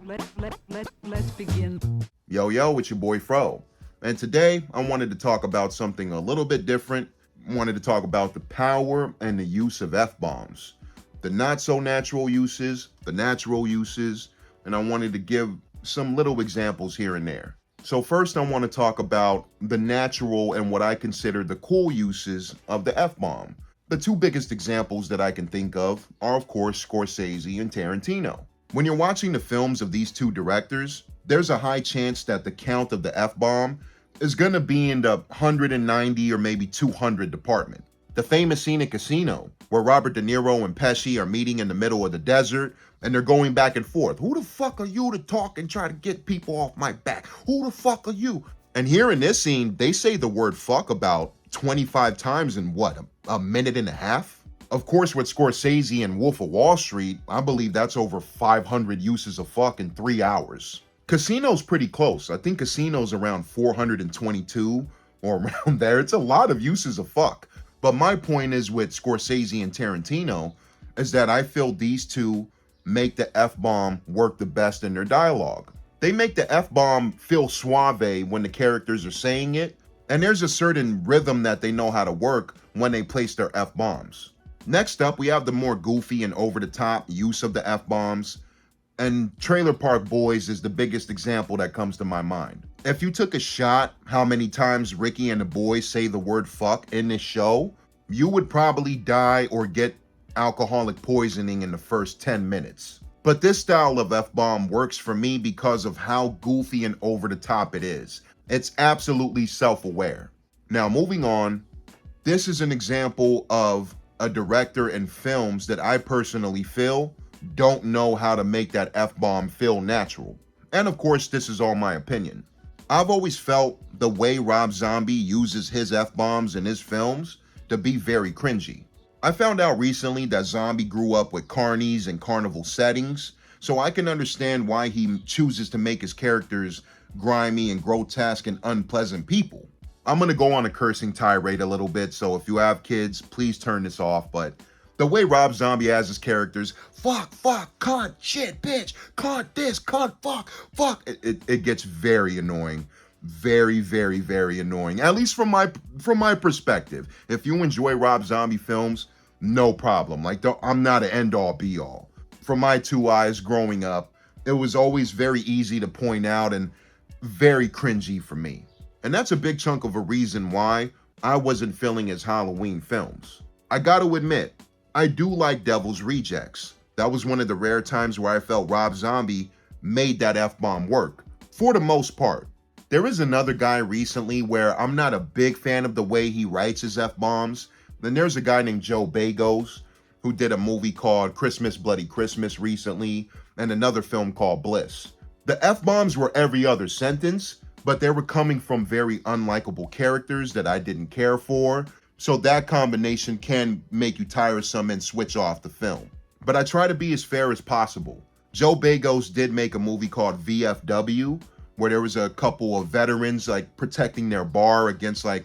Let's begin. Yo, it's your boy Fro. And today I wanted to talk about something a little bit different. I wanted to talk about the power and the use of F-bombs. The not so natural uses, the natural uses, and I wanted to give some little examples here and there. So first I want to talk about the natural and what I consider the cool uses of the F-bomb. The two biggest examples that I can think of are of course Scorsese and Tarantino. When you're watching the films of these two directors, there's a high chance that the count of the F-bomb is gonna be in the 190 or maybe 200 department. The famous scene in Casino, where Robert De Niro and Pesci are meeting in the middle of the desert, and they're going back and forth. Who the fuck are you to talk and try to get people off my back? Who the fuck are you? And here in this scene, they say the word fuck about 25 times in what, a minute and a half? Of course, with Scorsese and Wolf of Wall Street, I believe that's over 500 uses of fuck in 3 hours. Casino's pretty close. I think Casino's around 422 or around there. It's a lot of uses of fuck. But my point is with Scorsese and Tarantino is that I feel these two make the F-bomb work the best in their dialogue. They make the F-bomb feel suave when the characters are saying it, and there's a certain rhythm that they know how to work when they place their F-bombs. Next up, we have the more goofy and over-the-top use of the F-bombs, and Trailer Park Boys is the biggest example that comes to my mind. If you took a shot how many times Ricky and the boys say the word fuck in this show, you would probably die or get alcoholic poisoning in the first 10 minutes. But this style of F-bomb works for me because of how goofy and over-the-top it is. It's absolutely self-aware. Now, moving on, this is an example of a director in films that I personally feel don't know how to make that F-bomb feel natural. And of course, this is all my opinion. I've always felt the way Rob Zombie uses his F-bombs in his films to be very cringy. I found out recently that Zombie grew up with carnies and carnival settings, so I can understand why he chooses to make his characters grimy and grotesque and unpleasant people. I'm gonna go on a cursing tirade a little bit, so if you have kids, please turn this off, but the way Rob Zombie has his characters, fuck, cunt, shit, bitch, cunt, this, cunt, fuck, it gets very annoying. Very, very, very annoying. At least from my perspective. If you enjoy Rob Zombie films, no problem. I'm not an end-all be-all. From my two eyes growing up, it was always very easy to point out and very cringy for me. And that's a big chunk of a reason why I wasn't feeling his Halloween films. I gotta admit, I do like Devil's Rejects. That was one of the rare times where I felt Rob Zombie made that F-bomb work, for the most part. There is another guy recently where I'm not a big fan of the way he writes his F-bombs. Then there's a guy named Joe Bagos who did a movie called Christmas Bloody Christmas recently and another film called Bliss. The F-bombs were every other sentence, but they were coming from very unlikable characters that I didn't care for. So that combination can make you tiresome and switch off the film. But I try to be as fair as possible. Joe Bagos did make a movie called VFW, where there was a couple of veterans protecting their bar against I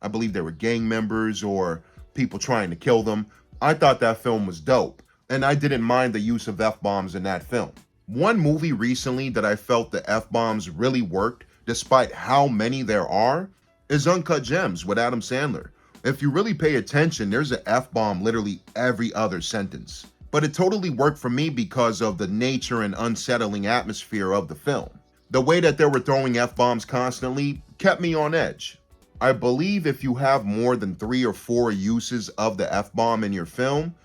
believe they were gang members or people trying to kill them. I thought that film was dope, and I didn't mind the use of F-bombs in that film. One movie recently that I felt the F-bombs really worked, despite how many there are, is Uncut Gems with Adam Sandler. If you really pay attention, there's an F-bomb literally every other sentence. But it totally worked for me because of the nature and unsettling atmosphere of the film. The way that they were throwing F-bombs constantly kept me on edge. I believe if you have more than 3 or 4 uses of the F-bomb in your film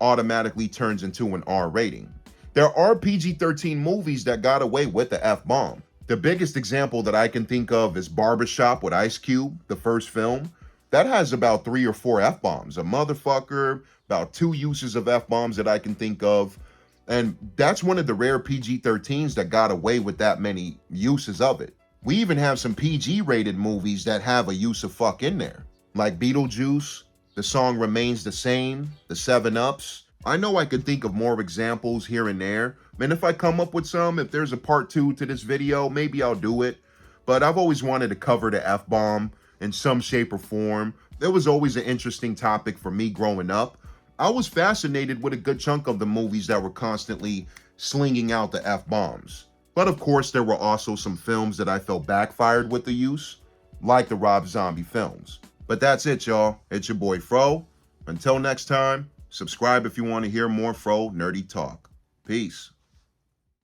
automatically turns into an R rating. There are PG-13 movies that got away with the F-bomb. The biggest example that I can think of is Barbershop with Ice Cube, the first film. That has about 3 or 4 F-bombs. A motherfucker, about 2 uses of F-bombs that I can think of. And that's one of the rare PG-13s that got away with that many uses of it. We even have some PG-rated movies that have a use of fuck in there. Like Beetlejuice, The Song Remains the Same, The 7-Ups. I know I could think of more examples here and there. And if I come up with some, if there's a part 2 to this video, maybe I'll do it. But I've always wanted to cover the F-bomb in some shape or form. It was always an interesting topic for me growing up. I was fascinated with a good chunk of the movies that were constantly slinging out the F-bombs. But of course, there were also some films that I felt backfired with the use, like the Rob Zombie films. But that's it, y'all. It's your boy Fro. Until next time, subscribe if you want to hear more Fro nerdy talk. Peace.